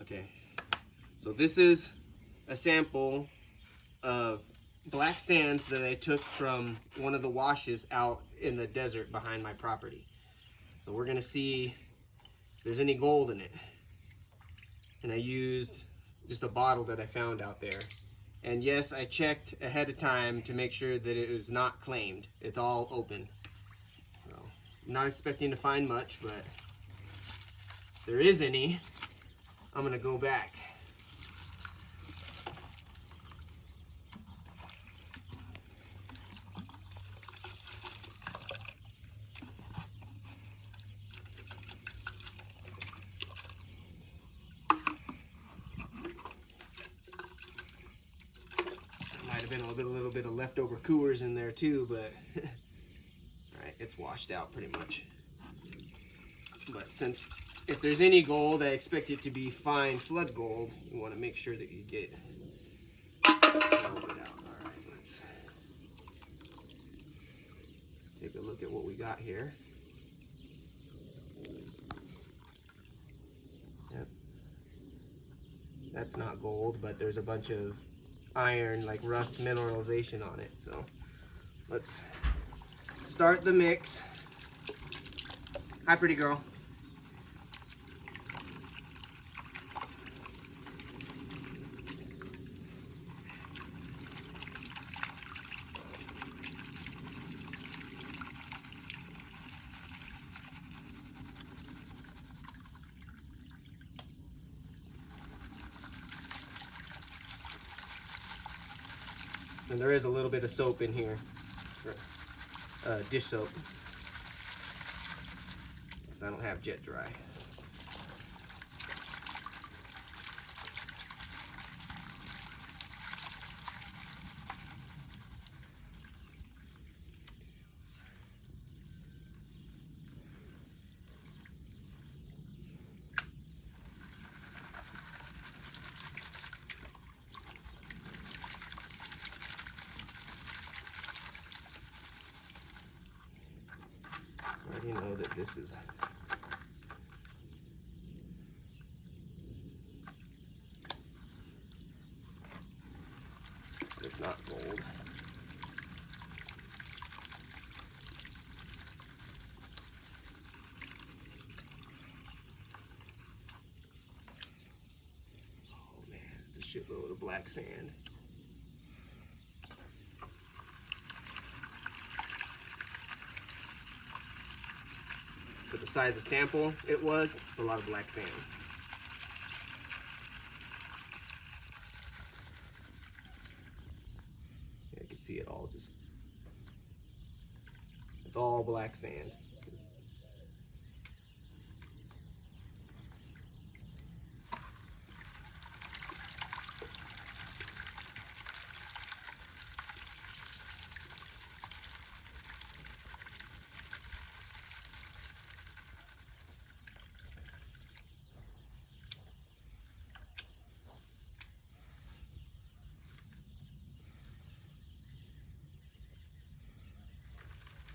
Okay, so this is a sample of black sands that I took from one of the washes out in the desert behind my property. So we're gonna see if there's any gold in it. And I used just a bottle that I found out there. And yes, I checked ahead of time to make sure that it was not claimed. It's all open. So, I'm not expecting to find much, but if there is any, I'm gonna go back. Might have been a little bit of leftover Coors in there too, but all right, it's washed out pretty much. But since if there's any gold, I expect it to be fine flood gold. You want to make sure that you get all of it out. All right, let's take a look at what we got here. Yep, that's not gold, but there's a bunch of iron, like rust mineralization on it. So let's start the mix. Hi, pretty girl. And there is a little bit of soap in here, dish soap, because I don't have Jet Dry. I already know that this is not gold. Oh man, it's a shitload of black sand. For the size of sample it was, a lot of black sand. Yeah, you can see it all just, it's all black sand.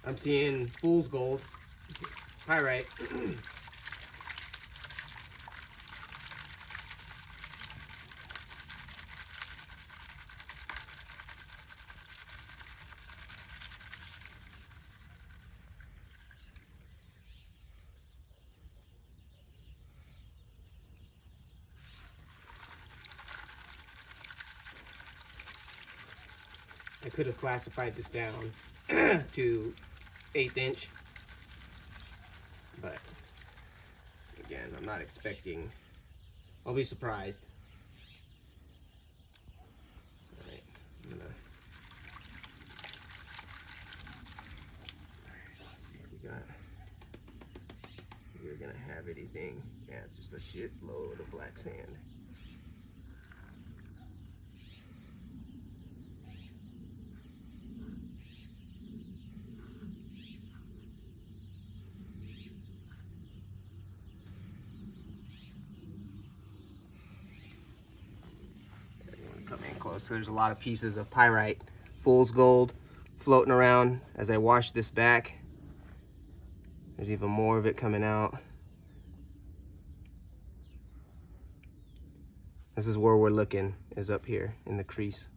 I'm seeing fool's gold, pyrite. I could have classified this down to 1/8 inch, but again, I'm not expecting, I'll be surprised. All right, let's see if we got, we're gonna have anything. Yeah, it's just a shitload of black sand. Come in close. So there's a lot of pieces of pyrite, fool's gold, floating around as I wash this back. There's even more of it coming out. This is where we're looking, is up here in the crease.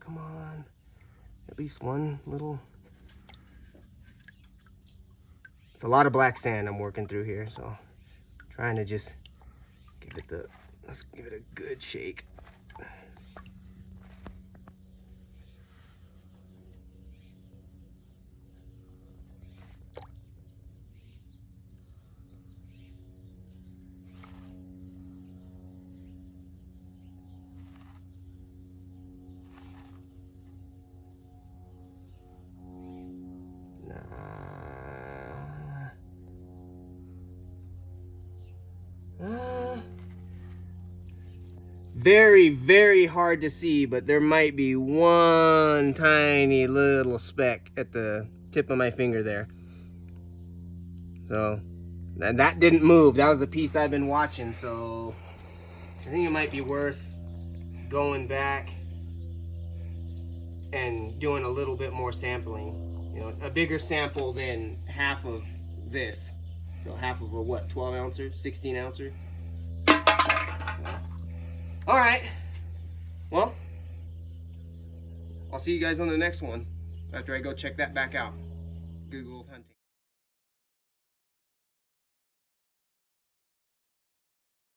Come on. At least one little. It's a lot of black sand I'm working through here, so trying to just give it the, let's give it a good shake. Very, very hard to see, but there might be one tiny little speck at the tip of my finger there. So, and that didn't move. That was the piece I've been watching, so I think it might be worth going back and doing a little bit more sampling. You know, a bigger sample than half of this. So half of a what, 12 ouncer, 16 ouncer? All right, well, I'll see you guys on the next one after I go check that back out. Good gold hunting.